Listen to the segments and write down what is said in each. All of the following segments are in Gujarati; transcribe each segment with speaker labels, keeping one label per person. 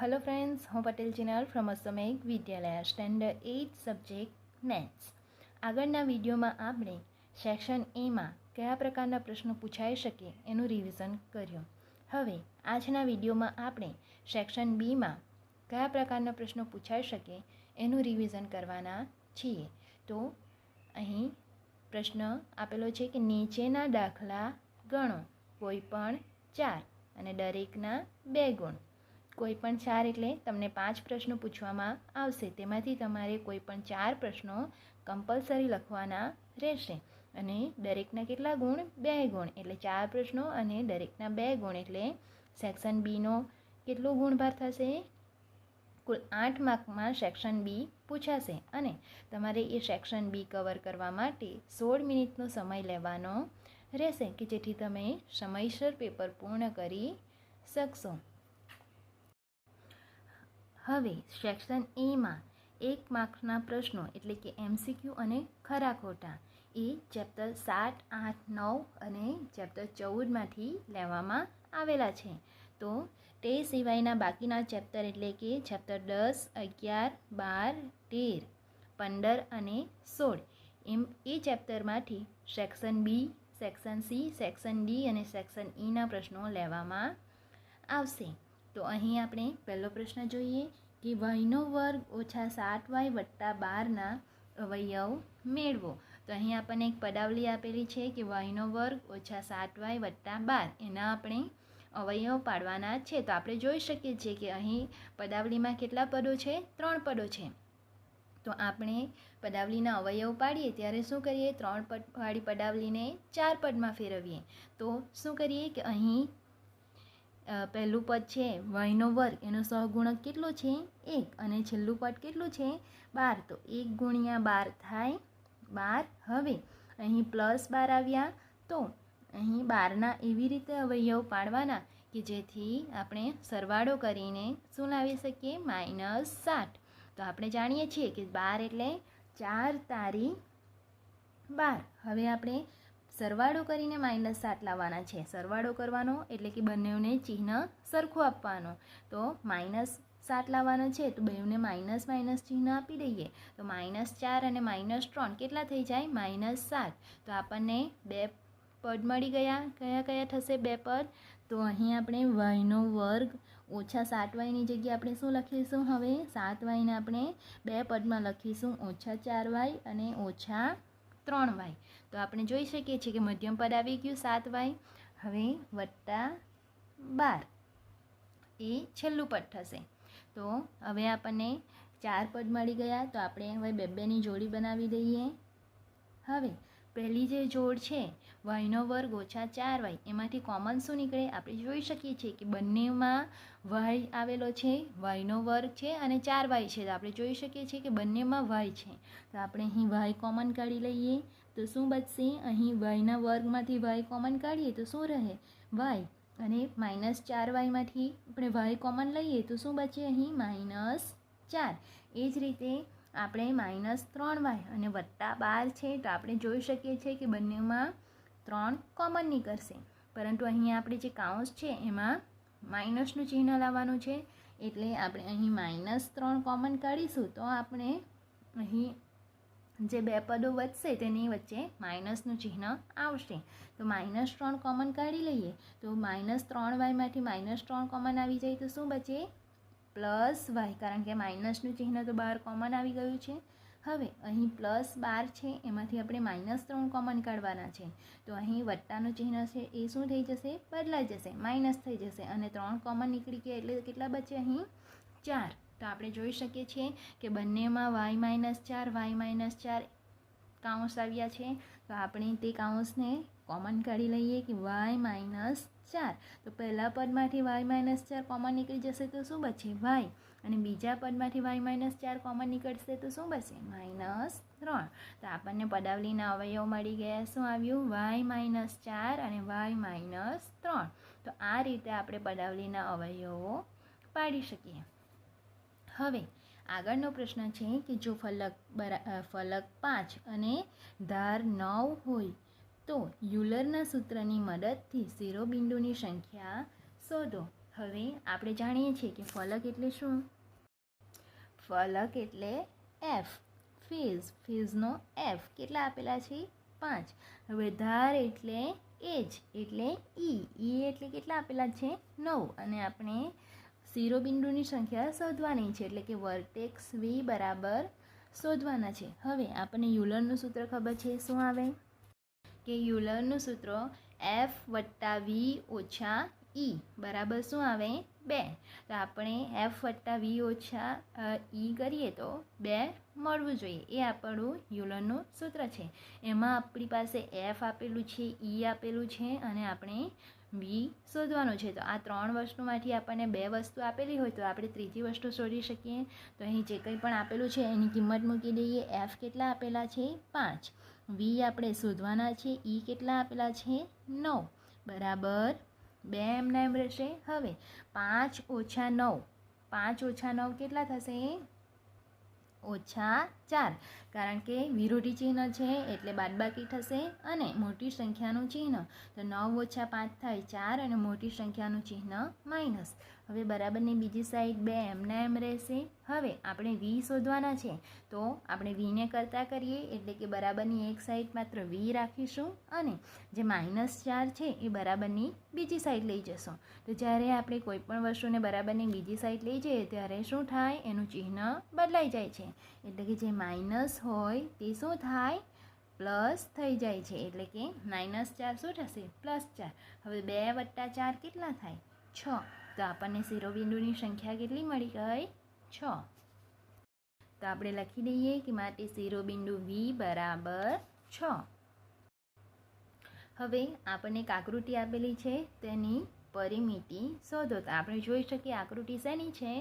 Speaker 1: हेलो फ्रेंड्स, હું પટેલ ચિનાલ ફ્રોમ અસમેક વિદ્યાલય સ્ટેન્ડર્ડ 8 સબ્જેક્ટ મેથ્સ. આગળના વિડીયોમાં આપણે સેક્શન એમાં કયા પ્રકારના પ્રશ્નો પૂછાઈ શકે એનું રિવિઝન કર્યું. હવે આજના વિડીયોમાં આપણે સેક્શન બીમાં કયા પ્રકારના પ્રશ્નો પૂછાઈ શકે એનું રિવિઝન કરવાના છીએ. તો અહીં પ્રશ્ન આપેલો છે કે નીચેના દાખલા ગણો, કોઈ પણ 4 અને દરેકના 2 ગુણ. કોઈ પણ 4 એટલે તમને 5 પ્રશ્નો પૂછવામાં આવશે, તેમાંથી તમારે કોઈ પણ 4 પ્રશ્નો કમ્પલસરી લખવાના રહેશે. અને દરેકના કેટલા ગુણ? 2 ગુણ, એટલે 4 પ્રશ્નો અને દરેકના 2 ગુણ, એટલે સેક્શન બીનો કેટલો ગુણભાર થશે? કુલ 8 માર્કમાં સેક્શન બી પૂછાશે અને તમારે એ સેક્શન બી કવર કરવા માટે 16 મિનિટનો સમય લેવાનો રહેશે કે જેથી તમે સમયસર પેપર પૂર્ણ કરી શકશો. હવે સેક્શન એમાં 1 માર્ક્સના પ્રશ્નો એટલે કે એમસીક્યુ અને ખરા ખોટા એ ચેપ્ટર 7, 8, 9 અને ચેપ્ટર 14માંથી લેવામાં આવેલા છે. તો તે સિવાયના બાકીના ચેપ્ટર એટલે કે ચેપ્ટર 10, 11, 12, 13, 15 અને 16 એમ એ ચેપ્ટરમાંથી section B, section C, section D અને સેક્શન ઈના પ્રશ્નો લેવામાં આવશે. તો અહીં આપણે પહેલો પ્રશ્ન જોઈએ કે વાયનો વર્ગ ઓછા 7y વત્તા 12ના અવયવ મેળવો. તો અહીં આપણને એક પદાવલી આપેલી છે કે વાયનો વર્ગ ઓછા 7y વત્તા 12 એના આપણે અવયવ પાડવાના છે. તો આપણે જોઈ શકીએ છીએ કે અહીં પદાવલીમાં કેટલા પદો છે? 3 પદો છે. તો આપણે પદાવલીના અવયવ પાડીએ ત્યારે શું કરીએ? 3 પદવાળી પદાવલીને 4 પદમાં ફેરવીએ. તો શું કરીએ કે અહીં પહેલું પદ છે વાયનો વર્ગ, એનો સહગુણક કેટલો છે? 1 અને છેલ્લું પદ કેટલું છે? 12. તો 1 ગુણ્યા 12 થાય 12. હવે અહીં +12 આવ્યા તો અહીં 12ના એવી રીતે અવયવ પાડવાના કે જેથી આપણે સરવાળો કરીને શું લાવી શકીએ? -7. તો આપણે જાણીએ છીએ કે 12 એટલે 4 તારી 12. હવે આપણે સરવાળો કરીને -7 લાવવાના છે. સરવાળો કરવાનો એટલે કે બંનેને ચિહ્ન સરખું આપવાનું. તો -7 લાવવાનો છે તો બેઉને માઇનસ ચિહ્ન આપી દઈએ. તો -4 અને -3 કેટલા થઈ જાય? -7. તો આપણને 2 પદ મળી ગયા. કયા કયા થશે 2 પદ? તો અહીં આપણે વાયનો વર્ગ ઓછા 7yની જગ્યાએ આપણે શું લખીશું? હવે 7yને આપણે 2 પદમાં લખીશું, ઓછા 4y અને ઓછા 3y. તો આપણે જોઈ શકીએ છીએ કે મધ્યમ પદ આવી ગયું 7y. હવે વત્તા 12 એ છેલ્લું પદ થશે. તો હવે આપણને 4 પદ મળી ગયા. તો આપણે હવે 2-2ની જોડી બનાવી દઈએ. હવે પહેલી જે જોડ છે વાયનો વર્ગ ઓછા 4y, એમાંથી કોમન શું નીકળે? આપણે જોઈ શકીએ છીએ કે બંનેમાં વાય આવેલો છે, વાયનો વર્ગ છે અને 4y છે. તો આપણે જોઈ શકીએ છીએ કે બંનેમાં વાય છે. તો આપણે અહીં વાય કોમન કાઢી લઈએ. તો શું બચશે? અહીં વાયના વર્ગમાંથી વાય કોમન કાઢીએ તો શું રહે? વાય. અને -4yમાંથી આપણે વાય કોમન લઈએ તો શું બચે? અહીં -4. એ જ રીતે આપણે -3y અને વત્તા 12 છે. તો આપણે જોઈ શકીએ છીએ કે બંનેમાં 3 કોમન નીકળશે. પરંતુ અહીં આપણે જે કાઉન્સ છે એમાં માઇનસનું ચિહ્ન લાવવાનું છે. એટલે આપણે અહીં -3 કોમન કાઢીશું તો આપણે અહીં જે 2 પદો વધશે તેની વચ્ચે માઇનસનું ચિહ્ન આવશે. તો -3 કોમન કાઢી લઈએ. તો -3yમાંથી -3 કોમન આવી જાય તો શું બચે? +y, કારણ કે માઇનસનું ચિહ્ન તો બહાર કોમન આવી ગયું છે. હવે અહીં +12 છે, એમાંથી આપણે -3 કોમન કાઢવાના છે. તો અહીં વત્તાનું ચિહ્ન છે એ શું થઈ જશે? બદલાઈ જશે, માઇનસ થઈ જશે. અને 3 કોમન નીકળી ગયા એટલે કેટલા બચે? અહીં 4. તો આપણે જોઈ શકીએ છીએ કે બંનેમાં y-4 કાઉન્સ આવ્યા છે. તો આપણે તે કાઉન્સને કોમન કાઢી લઈએ કે y-4. તો પહેલા પદમાંથી y-4 કોમન નીકળી જશે તો શું બચે? y. અને બીજા પદમાંથી y-4 કોમન નીકળશે તો શું બચે? -3. તો આપણને પદાવલીના અવયવ મળી ગયા. શું આવ્યું? y-4 અને y-3. તો આ રીતે આપણે પદાવલીના અવયવો પાડી શકીએ. હવે આગળનો પ્રશ્ન છે કે જો ફલક 5 અને ધાર 9 હોય તો યુલરના સૂત્રની મદદથી શિરોબિંદુની સંખ્યા શોધો. હવે આપણે જાણીએ છીએ કે ફલક એટલે શું? ફલક એટલે એફ. ફેઝનો એફ કેટલા આપેલા છે? 5. હવે ધાર એટલે એજ એટલે ઈ એટલે કેટલા આપેલા છે? 9. અને આપણે શિરોબિંદુની સંખ્યા શોધવાની છે એટલે કે વર્ટેક્સ વી બરાબર શોધવાના છે. હવે આપણને યુલરનું સૂત્ર ખબર છે, શું આવે? કે યુલરનું સૂત્ર એફ વત્તા વી ઓછા ઈ બરાબર શું આવે? 2. તો આપણે એફ વત્તા વી ઓછા ઈ કરીએ તો 2 મળવું જોઈએ. એ આપણું યુલરનું સૂત્ર છે. એમાં આપણી પાસે એફ આપેલું છે, ઈ આપેલું છે અને આપણે વી શોધવાનું છે. તો આ 3 વસ્તુમાંથી આપણને 2 વસ્તુ આપેલી હોય તો આપણે ત્રીજી વસ્તુ શોધી શકીએ. તો અહીં જે કંઈ પણ આપેલું છે એની કિંમત મૂકી દઈએ. એફ કેટલા આપેલા છે? 5. વી આપણે શોધવાના છે, ઈ કેટલા આપેલા છે? 9 બરાબર 2 એમના એમ રહેશે. હવે 5 ઓછા 9, 5 ઓછા 9 કેટલા થશે? -4. કારણ કે વિરોધી ચિહ્ન છે એટલે બાદબાકી થશે અને મોટી સંખ્યાનું ચિહ્ન તો 9 ઓછા 5 થાય 4 અને મોટી સંખ્યાનું ચિહ્ન માઇનસ. હવે બરાબરની બીજી સાઈડ 2 એમના એમ રહેશે. હવે આપણે વી શોધવાના છે તો આપણે વીને કરતા કરીએ એટલે કે બરાબરની એક સાઈડ માત્ર વી રાખીશું અને જે -4 છે એ બરાબરની બીજી સાઈડ લઈ જશું. તો જ્યારે આપણે કોઈ પણ વસ્તુને બરાબરની બીજી સાઈડ લઈ જઈએ ત્યારે શું થાય? એનું ચિહ્ન બદલાઈ જાય છે. એટલે કે જે માઇનસ હોય તે શું થાય? પ્લસ થઈ જાય છે. એટલે કે -4 શું થશે? +4. હવે 2 વત્તા 4 કેટલા થાય? 6. તો આપણને શિરોબિંદુની સંખ્યા કેટલી મળી ગઈ? 6. તો આપણે લખી દઈએ કે માટે શિરોબિંદુ વી બરાબર 6. હવે આપણને એક આકૃતિ આપેલી છે તેની પરિમિતિ શોધો. તો આપણે જોઈ શકીએ આકૃતિ શેની છે?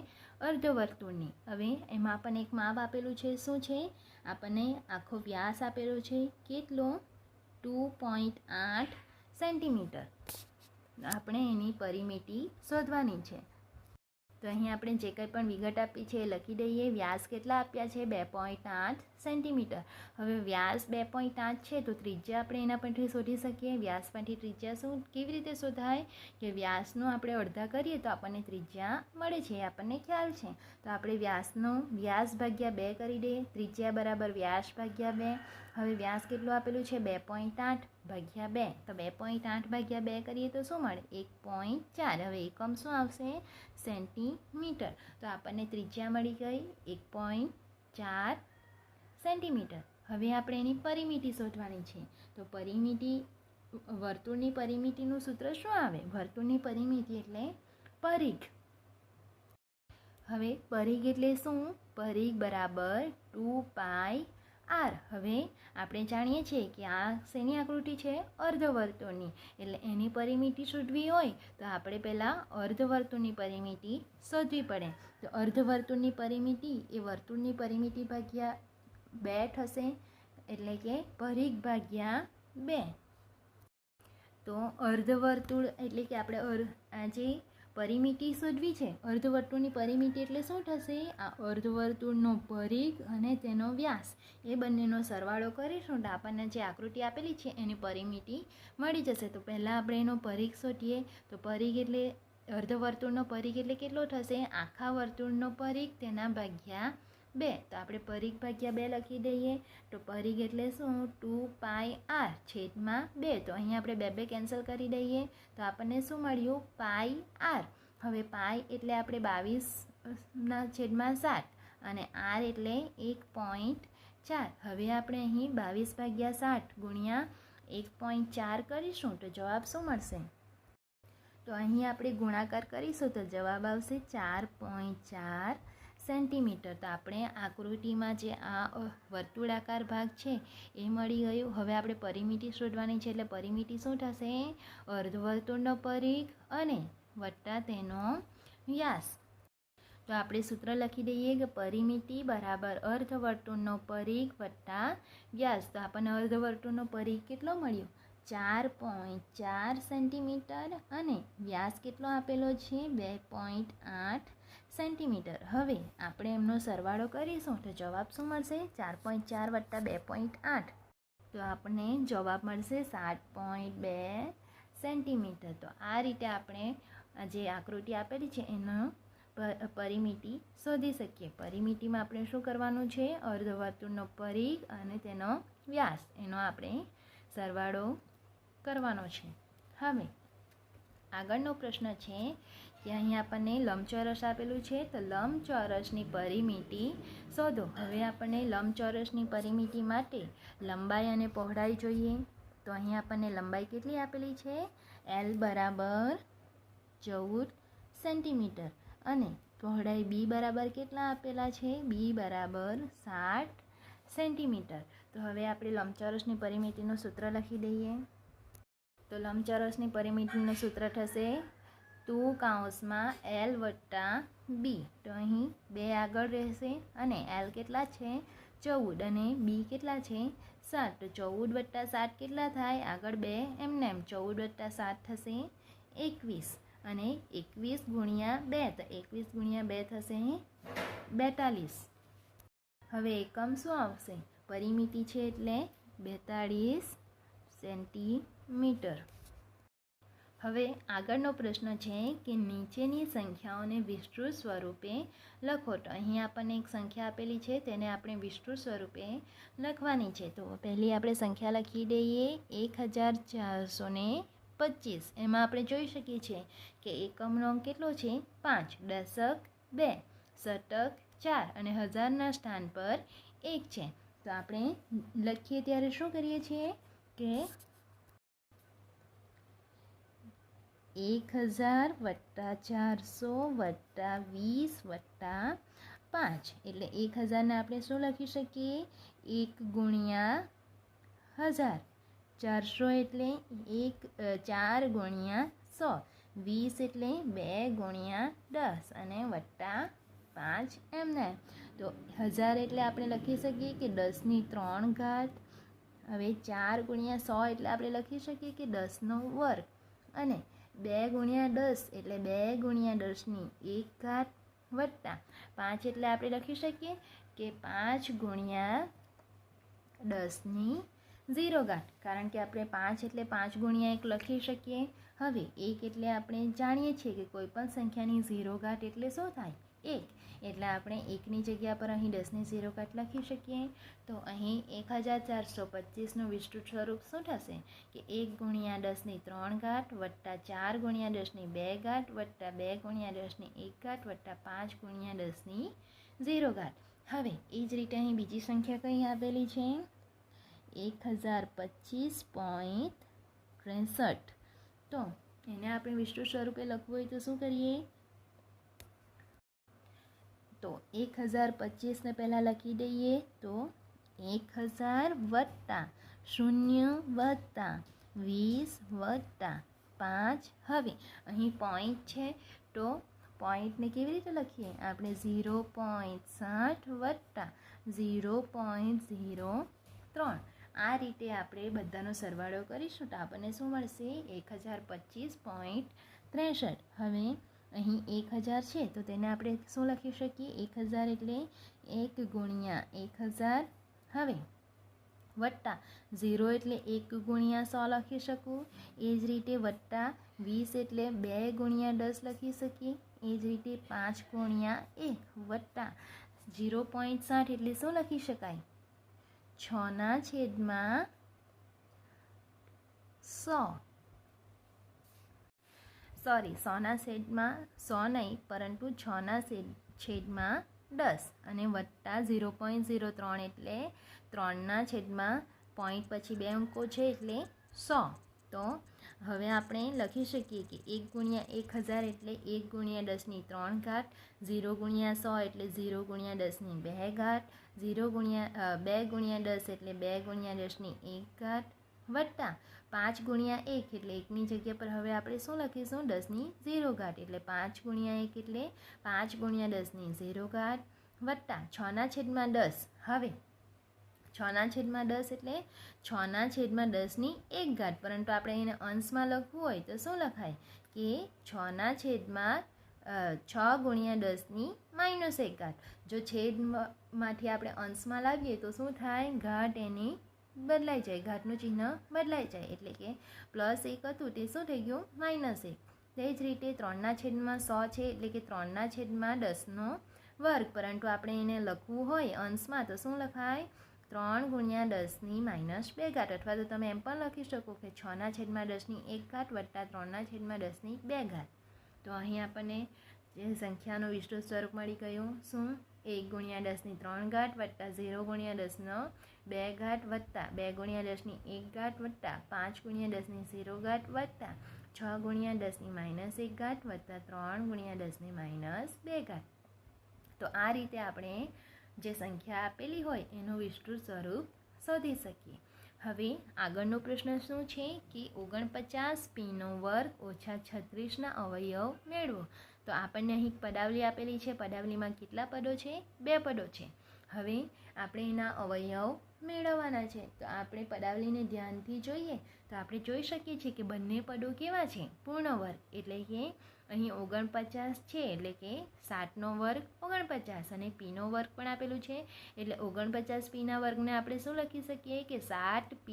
Speaker 1: અર્ધવર્તુળની. હવે એમાં આપણને એક માપ આપેલું છે. શું છે? આપણને આખો વ્યાસ આપેલો છે. કેટલો? 2.8 સેન્ટીમીટર. આપણે એની પરિમિતિ શોધવાની છે. તો અહીં આપણે જે કંઈ પણ વિગત આપી છે એ લખી દઈએ. વ્યાસ કેટલા આપ્યા છે? 2.8 સેન્ટીમીટર. હવે વ્યાસ 2.8 છે તો ત્રિજ્યા આપણે એના પરથી શોધી શકીએ. વ્યાસ પરથી ત્રિજ્યા શું કેવી રીતે શોધાય? કે વ્યાસનું આપણે અડધા કરીએ તો આપણને ત્રિજ્યા મળે છે, એ આપણને ખ્યાલ છે. તો આપણે વ્યાસ ભાગ્યા 2 કરી દઈએ. ત્રિજ્યા બરાબર વ્યાસ ભાગ્યા 2. હવે વ્યાસ કેટલું આપેલું છે? 2.8 ભાગ્યા 2. તો 2.8 ભાગ્યા 2 કરીએ તો શું મળે? 1.4. હવે એકમ શું આવશે? સેન્ટીમીટર. તો આપણને ત્રિજ્યા મળી ગઈ 1.4 સેન્ટીમીટર. હવે આપણે એની પરિમિતિ શોધવાની છે. તો વર્તુળની પરિમિતિનું સૂત્ર શું આવે? વર્તુળની પરિમિતિ એટલે પરિઘ. હવે પરિઘ એટલે શું? પરિઘ બરાબર 2πr. હવે આપણે જાણીએ છીએ કે આ શેની આકૃતિ છે? અર્ધવર્તુળની. એટલે એની પરિમિતિ શોધવી હોય તો આપણે પહેલાં અર્ધવર્તુળની પરિમિતિ શોધવી પડે. તો અર્ધવર્તુળની પરિમિતિ એ વર્તુળની પરિમિતિ ભાગ્યા 2 થશે. એટલે કે પરિઘ ભાગ્યા 2. તો અર્ધવર્તુળ એટલે કે આપણે આજે પરિમિતિ શોધવી છે. અર્ધવર્તુળની પરિમિતિ એટલે શું થશે? આ અર્ધવર્તુળનો પરિઘ અને તેનો વ્યાસ એ બંનેનો સરવાળો કરીશું તો આપણને જે આકૃતિ આપેલી છે એની પરિમિતિ મળી જશે. તો પહેલાં આપણે એનો પરિઘ શોધીએ. તો પરિઘ એટલે અર્ધવર્તુળનો પરિઘ એટલે કેટલો થશે? આખા વર્તુળનો પરિઘ તેના ભાગ્યા 2. તો આપણે પરિઘ ભાગ્યા 2 લખી દઈએ. તો પરિઘ એટલે શું? 2πr છેદમાં 2. તો અહીં આપણે 2 કેન્સલ કરી દઈએ તો આપણને શું મળ્યું? πr. હવે પાઈ એટલે આપણે 22/7 અને r એટલે 1.4. હવે આપણે અહીં 22/7 ગુણ્યા 1.4 કરીશું તો જવાબ શું મળશે? તો અહીં આપણે ગુણાકાર કરીશું તો જવાબ આવશે 4.4 સેન્ટીમીટર. તો આપણે આકૃતિમાં જે આ વર્તુળાકાર ભાગ છે એ મળી ગયું. હવે આપણે પરિમિતિ શોધવાની છે. એટલે પરિમિતિ શું થશે? અર્ધવર્તુળનો પરિઘ અને વત્તા તેનો વ્યાસ. તો આપણે સૂત્ર લખી દઈએ કે પરિમિતિ બરાબર અર્ધવર્તુળનો પરિઘ વત્તા વ્યાસ. તો આપણને અર્ધવર્તુળનો પરિઘ કેટલો મળ્યો? 4.4 સેન્ટીમીટર અને વ્યાસ કેટલો આપેલો છે? 2.8 સેન્ટીમીટર. હવે આપણે એમનો સરવાળો કરીશું તો જવાબ શું મળશે? 4.4 વત્તા 2.8. તો આપણને જવાબ મળશે 7.2 સેન્ટીમીટર. તો આ રીતે આપણે આ જે આકૃતિ આપેલી છે એનો પરિમિતિ શોધી શકીએ. પરિમિતિમાં આપણે શું કરવાનું છે? અર્ધવર્તુળનો પરિઘ અને તેનો વ્યાસ એનો આપણે સરવાળો કરવાનો છે. હવે આગળનો પ્રશ્ન છે કે અહીં આપણને લંબચોરસ આપેલું છે, તો લંબચોરસની પરિમિતિ શોધો. હવે આપણને લંબચોરસની પરિમિતિ માટે લંબાઈ અને પહોળાઈ જોઈએ. તો અહીં આપણને લંબાઈ કેટલી આપેલી છે? L બરાબર 14 સેન્ટીમીટર અને પહોળાઈ B બરાબર કેટલા આપેલા છે? B બરાબર 60 સેન્ટીમીટર. તો હવે આપણે લંબચોરસની પરિમિતિનું સૂત્ર લખી દઈએ. તો લંબચોરસની પરિમિતિનું સૂત્ર થશે 2 કૌંસમાં L વત્તા B. તો અહીં 2 આગળ રહેશે અને L કેટલા છે? 14 અને B કેટલા છે? 7. તો 14 વત્તા 7 કેટલા થાય? આગળ 2 એમને 14 વત્તા 7 થશે 21 અને 21 ગુણ્યા 2, તો 21 ગુણ્યા 2 થશે 42. હવે એકમ શું આવશે? પરિમિતિ છે એટલે 42 સેન્ટીમીટર. હવે આગળનો પ્રશ્ન છે કે નીચેની સંખ્યાઓને વિસ્તૃત સ્વરૂપે લખો. તો અહીં આપણને એક સંખ્યા આપેલી છે, તેને આપણે વિસ્તૃત સ્વરૂપે લખવાની છે. તો પહેલી આપણે સંખ્યા લખી દઈએ 1425. એમાં આપણે જોઈ શકીએ છીએ કે એકમનો અંક કેટલો છે? 5, દશક 2, શતક 4 અને હજારના સ્થાન પર 1 છે. તો આપણે લખીએ ત્યારે શું કરીએ છીએ કે 1000 વત્તા 400 વત્તા 20 વત્તા 5 એટલે 1000ને આપણે શું લખી શકીએ? 1 ગુણ્યા 1000. 400 એટલે 4 ગુણ્યા 100. 20 એટલે 2 ગુણ્યા 10 અને વત્તા 5 એમને. તો 1000 એટલે આપણે લખી શકીએ કે 10ની 3 ઘાત. હવે 4 ગુણ્યા 100 એટલે આપણે લખી શકીએ કે 10નો વર્ગ અને 2 ગુણ્યા 10 એટલે 2 ગુણ્યા 10ની 1 ઘાત વત્તા 5 એટલે આપણે લખી શકીએ કે 5 ગુણ્યા 10ની 0 ઘાત. કારણ કે આપણે 5 એટલે 5 ગુણ્યા 1 લખી શકીએ. હવે 1 એટલે આપણે જાણીએ છીએ કે કોઈ પણ સંખ્યાની 0 ઘાત એટલે શું થાય? 1. એટલે આપણે 1ની જગ્યા પર અહીં 10ની 0 ઘાત લખી શકીએ. તો અહીં 1425નું વિસ્તૃત સ્વરૂપ શું થશે કે 1 ગુણ્યા 10ની 3 ઘાત વત્તા 4 ગુણ્યા 10ની 2 ઘાત વત્તા 2 ગુણ્યા 10ની 1 ઘાત વત્તા 5 ગુણ્યા 10ની 0 ઘાત. હવે એ જ રીતે અહીં બીજી સંખ્યા કઈ આપેલી છે? 1025.63. તો એને આપણે વિસ્તૃત સ્વરૂપે લખવું હોય તો શું કરીએ? તો 1025ને પહેલાં લખી દઈએ. તો 1000 વત્તા 0 વત્તા 20 વત્તા 5. હવે અહીં પોઈન્ટ છે તો પોઈન્ટને કેવી રીતે લખીએ? આપણે 0.60 વત્તા 0.03. આ રીતે આપણે બધાનો સરવાળો કરીશું તો આપણને શું મળશે? 1025.63. હવે અહીં 1000 છે તો તેને આપણે શું લખી શકીએ? 1000 એટલે 1 ગુણ્યા 1000. હવે વત્તા 0 એટલે 1 ગુણ્યા 100 લખી શકું. એ જ રીતે વત્તા 20 એટલે 2 ગુણ્યા 10 લખી શકીએ. એ જ રીતે 5 ગુણ્યા 1 વત્તા 0.60 એટલે શું લખી શકાય? 6/100. સોરી, 100 નહીં પરંતુ 6/10 અને વત્તા 0.03 એટલે 3/, પોઈન્ટ પછી 2 અંકો છે એટલે 100. તો હવે આપણે લખી શકીએ કે 1 ગુણ્યા 1000 એટલે 1 ગુણ્યા 10ની 3 ઘાત. 0 ગુણ્યા 100 એટલે 0 ગુણ્યા 10ની 2 ઘાત. 2 ગુણ્યા 10 એટલે 2 ગુણ્યા 10ની 1 ઘાત વત્તા 5 ગુણ્યા 1 એટલે 1ની જગ્યા પર હવે આપણે શું લખીશું? 10ની 0 ઘાત. એટલે 5 ગુણ્યા 1 એટલે 5 ગુણ્યા 10ની 0 ઘાત વત્તા 6/10. હવે 6/10 એટલે 6/10ની 1 ઘાત. પરંતુ આપણે એને અંશમાં લખવું હોય તો શું લખાય કે 6 ગુણ્યા 10ની -1 ઘાત. જો છેદમાંથી આપણે અંશમાં લાવીએ તો શું થાય? ઘાત એની બદલાઈ જાય, ઘાતનું ચિહ્ન બદલાઈ જાય. એટલે કે +1 હતું તે શું થઈ ગયું? -1. તે જ રીતે 3/100 છે એટલે કે 3/10 વર્ગ, પરંતુ આપણે એને લખવું હોય અંશમાં તો શું લખાય? 3 × 10 - 2 ઘાત, અથવા તો તમે એમ પણ લખી શકો કે 6/10 1 ઘાત વત્તા 3/10 2 ઘાત. તો અહીં આપણને જે સંખ્યાનું વિસ્તૃત સ્વરૂપ મળી ગયું. શું? 1 × 10 3 ઘાત વત્તા 0 × 10 2 ઘાત વત્તા 2 × 10 1 ઘાત વત્તા 5 × 10 0 ઘાત વત્તા 6 × 10 -1 ઘાત વત્તા 3 × 10 2 ઘાત. તો આ રીતે આપણે જે સંખ્યા આપેલી હોય એનું વિસ્તૃત સ્વરૂપ શોધી શકીએ. હવે આગળનો પ્રશ્ન શું છે કે 49p² ઓછા 36ના અવયવ મેળવો. તો આપણને અહીં પદાવલી આપેલી છે. પદાવલીમાં કેટલા પદો છે? 2 પદો છે. હવે આપણે એના અવયવ મેળવવાના છે. તો આપણે પદાવલીને ધ્યાનથી જોઈએ તો આપણે જોઈ શકીએ છીએ કે બંને પદો કેવા છે? પૂર્ણ વર્ગ, એટલે કે અહીં 49 છે એટલે કે 7નો વર્ગ 49 અને પીનો વર્ગ પણ આપેલું છે એટલે 49pના વર્ગને આપણે શું લખી શકીએ કે 7p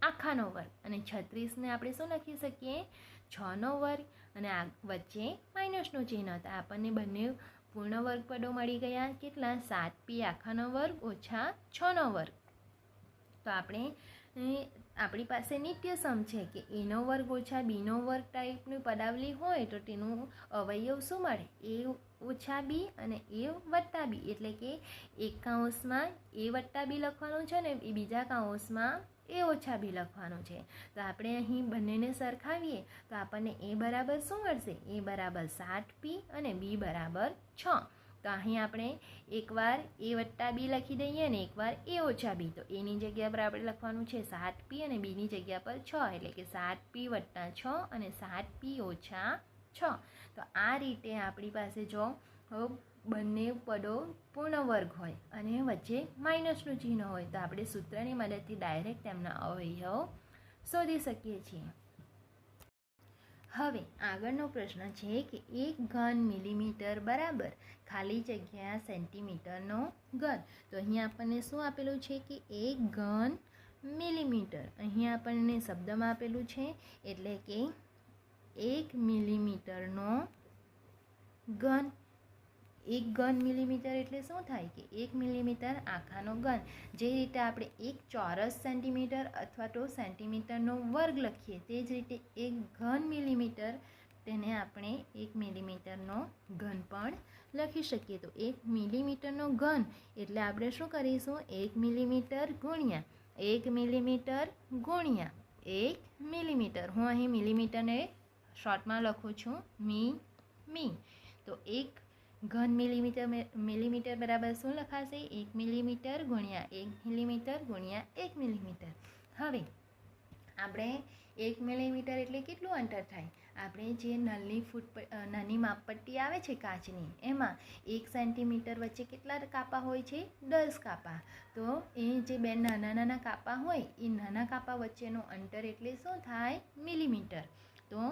Speaker 1: આખાનો વર્ગ, અને 36ને આપણે શું લખી શકીએ? 6નો વર્ગ, અને આ વચ્ચે માઇનસનું ચિહ્ન. તો આપણને બંને પૂર્ણ વર્ગ પદો મળી ગયા. કેટલા? 7p આખાનો વર્ગ ઓછા 6નો વર્ગ. તો આપણી પાસે નિત્યસમ છે કે એનો વર્ગ ઓછા બીનો વર્ગ ટાઈપની પદાવલી હોય તો તેનું અવયવ શું મળે? એ ઓછા બી અને એ વત્તા બી, એટલે કે એક કાઉન્સમાં એ વત્તા બી લખવાનું છે ને બીજા કાઉન્સમાં એ ઓછા બી લખવાનું છે. તો આપણે અહીં બંનેને સરખાવીએ તો આપણને એ બરાબર શું મળશે? એ બરાબર 7p અને બી બરાબર 6. તો અહીં આપણે એકવાર એ વત્તા બી લખી દઈએ અને એકવાર એ ઓછા બી. તો એની જગ્યા પર આપણે લખવાનું છે 7p અને બીની જગ્યા પર 6, એટલે કે 7p + 6 અને 7p ઓછા 6. તો આ રીતે આપણી પાસે જો બંને પદો પૂર્ણ વર્ગ હોય અને વચ્ચે માઇનસનું ચિહ્ન હોય તો આપણે સૂત્રની મદદથી ડાયરેક્ટ તેમના અવયવ શોધી શકીએ છીએ. હવે આગળનો પ્રશ્ન છે કે 1 ઘન મિલીમીટર બરાબર ખાલી જગ્યા સેન્ટીમીટરનો ઘન. તો અહીં આપણને શું આપેલું છે કે 1 ઘન મિલીમીટર. અહીં આપણને શબ્દમાં આપેલું છે એટલે કે 1 મિલીમીટરનો ઘન. 1 ઘન મિલીમીટર એટલે શું થાય કે 1 મિલીમીટર આખાનો ઘન. જે રીતે આપણે 1 ચોરસ સેન્ટીમીટર અથવા તો સેન્ટીમીટરનો વર્ગ લખીએ તે જ રીતે 1 ઘન મિલીમીટર તેને આપણે 1 મિલીમીટરનો ઘન પણ લખી શકીએ. તો 1 મિલીમીટરનો ઘન એટલે આપણે શું કરીશું? 1 મિલીમીટર ગુણ્યા 1 મિલીમીટર ગુણ્યા 1 મિલીમીટર. હું અહીં મિલીમીટરને શોર્ટમાં લખું છું મી. તો 1 ઘન મિલીમીટર બરાબર શું લખાશે? 1 મિલીમીટર ગુણ્યા 1 મિલીમીટર ગુણ્યા 1 મિલીમીટર. હવે આપણે 1 મિલીમીટર એટલે કેટલું અંતર થાય? આપણે જે નાની માપપટ્ટી આવે છે કાચની એમાં 1 સેન્ટીમીટર વચ્ચે કેટલા કાપા હોય છે? 10 કાપા. તો એ જે બે નાના કાપા હોય એ નાના કાપા વચ્ચેનું અંતર એટલે શું થાય? મિલીમીટર. તો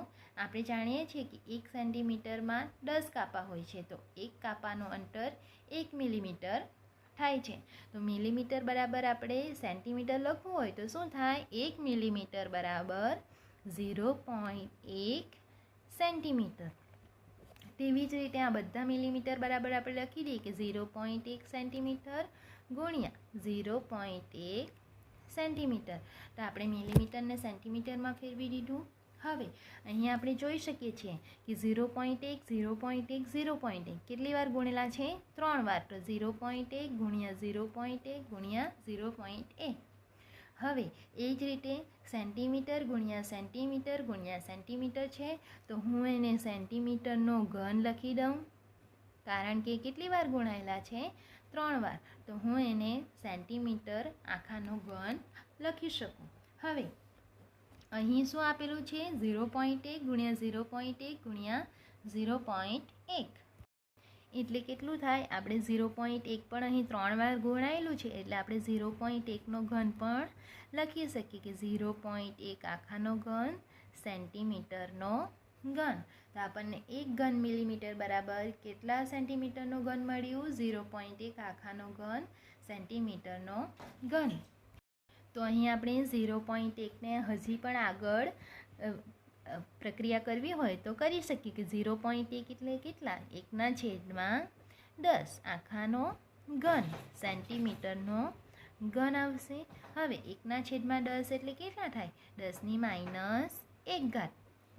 Speaker 1: આપણે જાણીએ છીએ કે 1 સેન્ટીમીટરમાં 10 કાપા હોય છે. તો એક કાપાનું અંતર 1 મિલીમીટર થાય છે. તો મિલીમીટર બરાબર આપણે સેન્ટીમીટર લખવું હોય તો શું થાય? 1 મિલીમીટર બરાબર 0.1 સેન્ટીમીટર. તેવી જ રીતે આ બધા મિલીમીટર બરાબર આપણે લખી દઈએ કે 0.1 સેન્ટીમીટર ગુણ્યા 0.1 સેન્ટીમીટર. તો આપણે મિલીમીટરને સેન્ટીમીટરમાં ફેરવી દીધું. હવે અહીંયા આપણે જોઈ શકીએ છીએ કે 0.1 0.1 0.1 કેટલી વાર ગુણેલા છે? 3 વાર. તો 0.1 ગુણ્યા 0.1 ગુણ્યા 0.1. હવે એ જ રીતે સેન્ટીમીટર ગુણ્યા સેન્ટીમીટર ગુણ્યા સેન્ટીમીટર છે. તો હું એને સેન્ટીમીટરનો ઘન લખી દઉં, કારણ કે કેટલી વાર ગુણાયેલા છે? 3 વાર. તો હું એને સેન્ટીમીટર આખાનો ઘન લખી શકું. હવે અહીં શું આપેલું છે? 0.1 ગુણ્યા 0.1 ગુણ્યા 0.1 એટલે કેટલું થાય? આપણે 0.1 પણ અહીં 3 વાર ગુણાયેલું છે એટલે આપણે 0.1નો ઘન પણ લખી શકીએ કે 0.1 આખાનો ઘન સેન્ટીમીટરનો ઘન. તો આપણને 1 ઘન મિલીમીટર બરાબર કેટલા સેન્ટીમીટરનો ઘન મળ્યું? 0.1 આખાનો ઘન સેન્ટીમીટરનો ઘન. તો અહીં આપણે 0.1ને હજી પણ આગળ પ્રક્રિયા કરવી હોય તો કરી શકીએ કે 0.1 એટલે કેટલા? 1/10 આખાનો ઘન સેન્ટીમીટરનો ઘન આવશે. હવે 1/10 એટલે કેટલા થાય? 10⁻1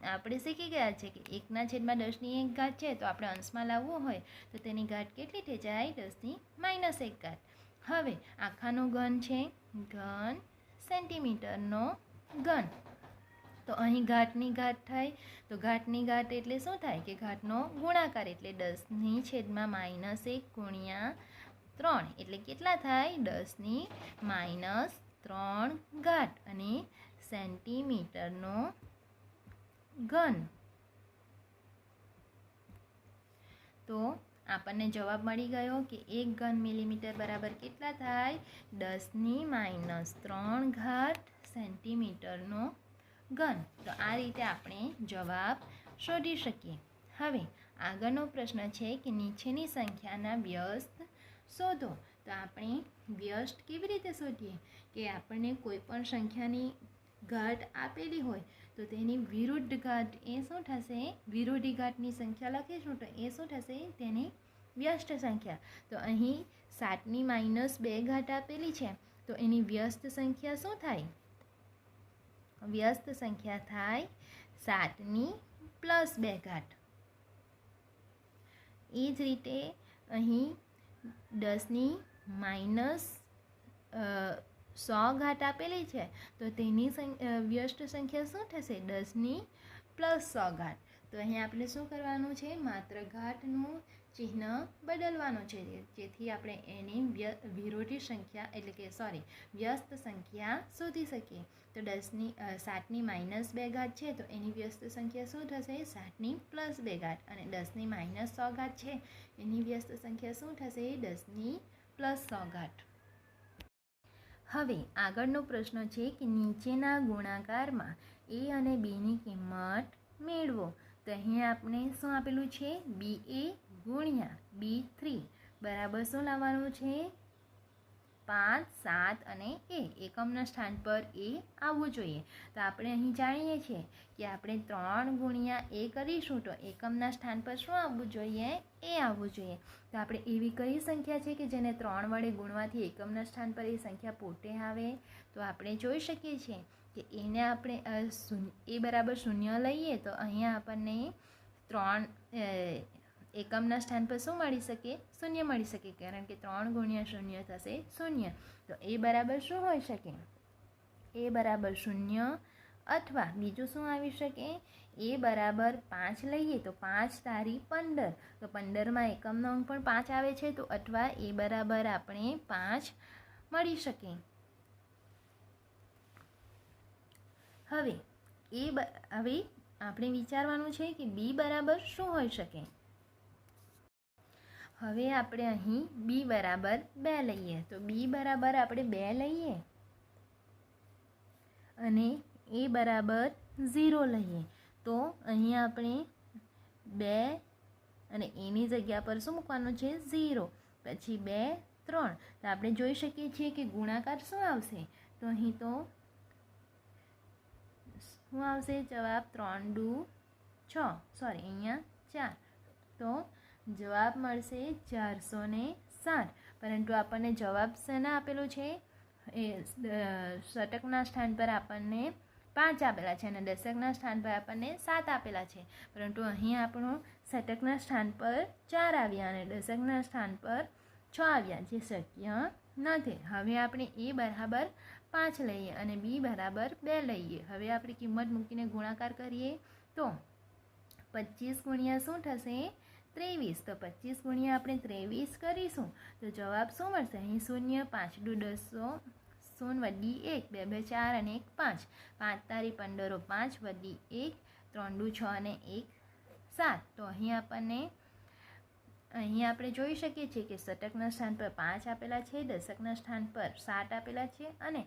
Speaker 1: આપણે શીખી ગયા છે કે 1/10 છે, તો આપણે અંશમાં લાવવું હોય તો તેની ઘાત કેટલી થઈ જાય? 10⁻1. હવે આખાનો ઘન છે, ઘન સેન્ટીમીટરનો ઘન, તો અહીં ઘાતની ઘાત થાય. તો ઘાતની ઘાત એટલે શું થાય કે ઘાતનો ગુણાકાર એટલે 10⁻1 ગુણ્યા 3 એટલે કેટલા થાય? 10⁻3 અને સેન્ટીમીટરનો ઘન. તો આપણને જવાબ મળી ગયો કે 1 ઘન મિલીમીટર બરાબર કેટલા થાય? 10⁻3 સેન્ટીમીટરનો ઘન. તો આ રીતે આપણે જવાબ શોધી શકીએ. હવે આગળનો પ્રશ્ન છે કે નીચેની સંખ્યાના વ્યસ્ત શોધો. તો આપણે વ્યસ્ત કેવી રીતે શોધીએ કે આપણને કોઈ પણ સંખ્યાની ઘાત આપેલી હોય તો તેની વિરુદ્ધ ઘાત એ શું થશે? વિરોધી ઘાતની સંખ્યા લખીશું તો એ શું થશે? તેની વ્યસ્ત સંખ્યા. તો અહીં 7⁻2 આપેલી છે, તો એની વ્યસ્ત સંખ્યા શું થાય? વ્યસ્ત સંખ્યા થાય 7+2. એ જ રીતે અહીં 10⁻100 આપેલી છે, તો તેની વ્યસ્ત સંખ્યા શું થશે? 10⁻100. તો અહીં આપણે શું કરવાનું છે? માત્ર ઘાતનું ચિહ્ન બદલવાનું છે, જેથી આપણે એની વિરોધી સંખ્યા એટલે કે વ્યસ્ત સંખ્યા શોધી શકીએ. તો 7⁻2 છે, તો એની વ્યસ્ત સંખ્યા શું થશે? 7+2. અને 10⁻100 છે, એની વ્યસ્ત સંખ્યા શું થશે? 10+100. હવે આગળનો પ્રશ્ન છે કે નીચેના ગુણાકારમાં a અને bની કિંમત મેળવો. તો અહીં આપણે શું આપેલું છે? ba ગુણ્યા b3 બરાબર શું લાવવાનું છે? 5, 7 અને a. એકમના સ્થાન પર a આવવું જોઈએ. તો આપણે અહીં જાણીએ છીએ કે આપણે 3 ગુણ્યા a કરીશું તો એકમના સ્થાન પર શું આવવું જોઈએ? a આવવું જોઈએ. તો આપણે એવી કઈ સંખ્યા છે કે જેને 3 વડે ગુણવાથી એકમના સ્થાન પર એ સંખ્યા પોતે આવે? તો આપણે જોઈ શકીએ છીએ કે એને આપણે a બરાબર 0 લઈએ તો અહીંયા આપણને 3 એકમના સ્થાન પર શું મળી શકે? 0 મળી શકે, કારણ કે 3 ગુણ્યા 0 થશે 0. તો એ બરાબર શું હોઈ શકે? એ બરાબર 0, અથવા બીજું શું આવી શકે? એ બરાબર 5 લઈએ તો 5 તારી 15. તો 15માં એકમનો અંક પણ 5 આવે છે, તો અથવા એ બરાબર આપણે 5 મળી શકે. હવે આપણે વિચારવાનું છે કે b બરાબર શું હોઈ શકે? હવે આપણે અહીં b બરાબર 2 લઈએ. તો b બરાબર આપણે 2 લઈએ અને a બરાબર 0 લઈએ. તો અહીં આપણે 2 અને એની જગ્યા પર શું મૂકવાનું છે? 0. પછી 2, 3. તો આપણે જોઈ શકીએ છીએ કે ગુણાકાર શું આવશે? તો અહીં તો શું આવશે જવાબ? 3 દુ 6, અહીંયા 4. તો જવાબ મળશે 407. પરંતુ આપણને જવાબ શેના આપેલું છે? એ શતકના સ્થાન પર આપણને 5 આપેલા છે અને દશકના સ્થાન પર આપણને 7 આપેલા છે. પરંતુ અહીં આપણું શતકના સ્થાન પર 4 આવ્યા અને દશકના સ્થાન પર 6 આવ્યા, જે શક્ય નથી. હવે આપણે a બરાબર 5 લઈએ અને b બરાબર 2 લઈએ. હવે આપણે કિંમત મૂકીને ગુણાકાર કરીએ તો 25 ગુણ્યા શું થશે? 23. તો 25 ગુણ્યા આપણે 23 કરીશું તો જવાબ શું મળશે? અહીં 0, 5 દુ 10, 0 વડી 1, 2 2 4 અને 1 5, 5 તારી 15, 5 વડી 1, 3 દુ 6 અને 1 7. તો અહીં આપણે જોઈ શકીએ છીએ કે શતકના સ્થાન પર 5 આપેલા છે, દશકના સ્થાન પર 7 આપેલા છે અને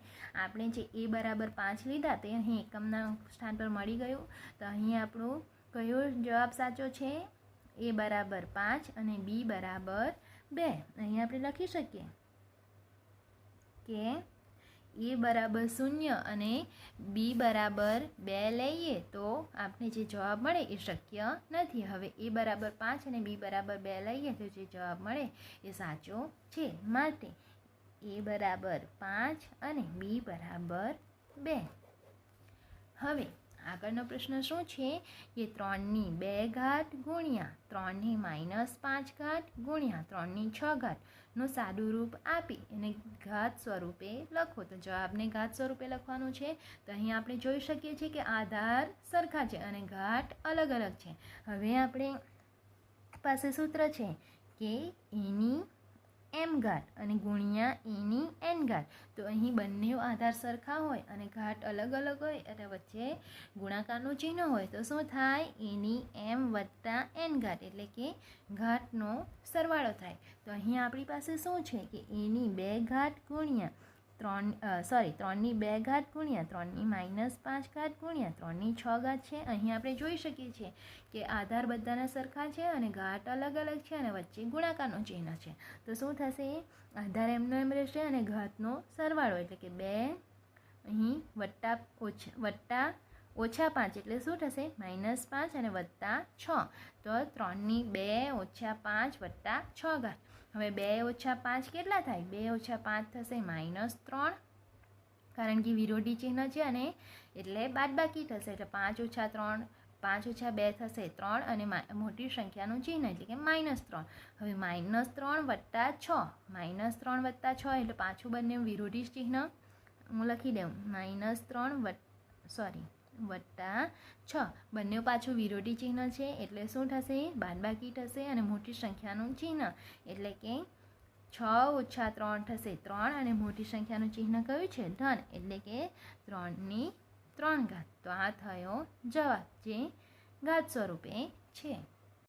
Speaker 1: આપણે જે a બરાબર 5 લીધા તે અહીં એકમના સ્થાન પર મળી ગયું. તો અહીં આપણું કયો જવાબ સાચો છે? a બરાબર 5 અને b બરાબર 2. અહીં આપણે લખી શકીએ કે એ બરાબર 0 અને બી બરાબર 2 લઈએ તો આપણે જે જવાબ મળે એ શક્ય નથી. હવે એ બરાબર 5 અને બી બરાબર 2 લઈએ તો જે જવાબ મળે એ સાચો છે. માટે એ બરાબર 5 અને બી બરાબર 2. હવે આગળનો પ્રશ્ન શું છે કે 3ની 2 ઘાત ગુણ્યા 3ની -5 ઘાત ગુણ્યા 3ની 6 ઘાતનું સાદું રૂપ આપી એને ઘાત સ્વરૂપે લખો. તો જવાબને ઘાત સ્વરૂપે લખવાનું છે. તો અહીં આપણે જોઈ શકીએ છીએ કે આધાર સરખા છે અને ઘાત અલગ અલગ છે. હવે આપણે પાસે સૂત્ર છે કે એની એમ ઘાત અને ગુણ્યા એની એન ઘાત. તો અહીં બંને આધાર સરખા હોય અને ઘાત અલગ અલગ હોય અને વચ્ચે ગુણાકારનું ચિહ્ન હોય તો શું થાય? એની એમ વત્તા એન ઘાત એટલે કે ઘાતનો સરવાળો થાય. તો અહીં આપણી પાસે શું છે કે એની 2 ઘાત ગુણ્યા 3ની 2 ઘાત ગુણ્યા 3ની -5 ઘાત ગુણ્યા 3ની 6 ઘાત છે. અહીં આપણે જોઈ શકીએ છીએ કે આધાર બધાના સરખા છે અને ઘાત અલગ અલગ છે અને વચ્ચે ગુણાકારનું ચિહ્ન છે. તો શું થશે? આધાર એમનો એમ રહેશે અને ઘાતનો સરવાળો એટલે કે 2 અહીં વત્તા ઓછા 5 એટલે શું થશે? -5 અને વત્તા 6. તો 3ની 2 ઓછા 5 વત્તા 6 ઘાત. હવે 2 ઓછા 5 કેટલા થાય? 2 ઓછા 5 થશે -3 કારણ કે વિરોધી ચિહ્ન છે અને એટલે બાદબાકી થશે. એટલે 5 ઓછા 3 5 ઓછા 2 થશે 3 અને મોટી સંખ્યાનું ચિહ્ન એટલે કે -3. હવે -3 વત્તા 6 -3 વત્તા 6 એટલે પાછું બંને વિરોધી ચિહ્ન હું લખી દઉં. -3 વત્તા 6 બંને પાછું વિરોધી ચિહ્ન છે એટલે શું થશે? બાદબાકી થશે અને મોટી સંખ્યાનું ચિહ્ન એટલે કે 6 ઓછા 3 થશે 3 અને મોટી સંખ્યાનું ચિહ્ન કયું છે? ધન એટલે કે 3ની 3 ઘાત. તો આ થયો જવાબ જે ઘાત સ્વરૂપે છે.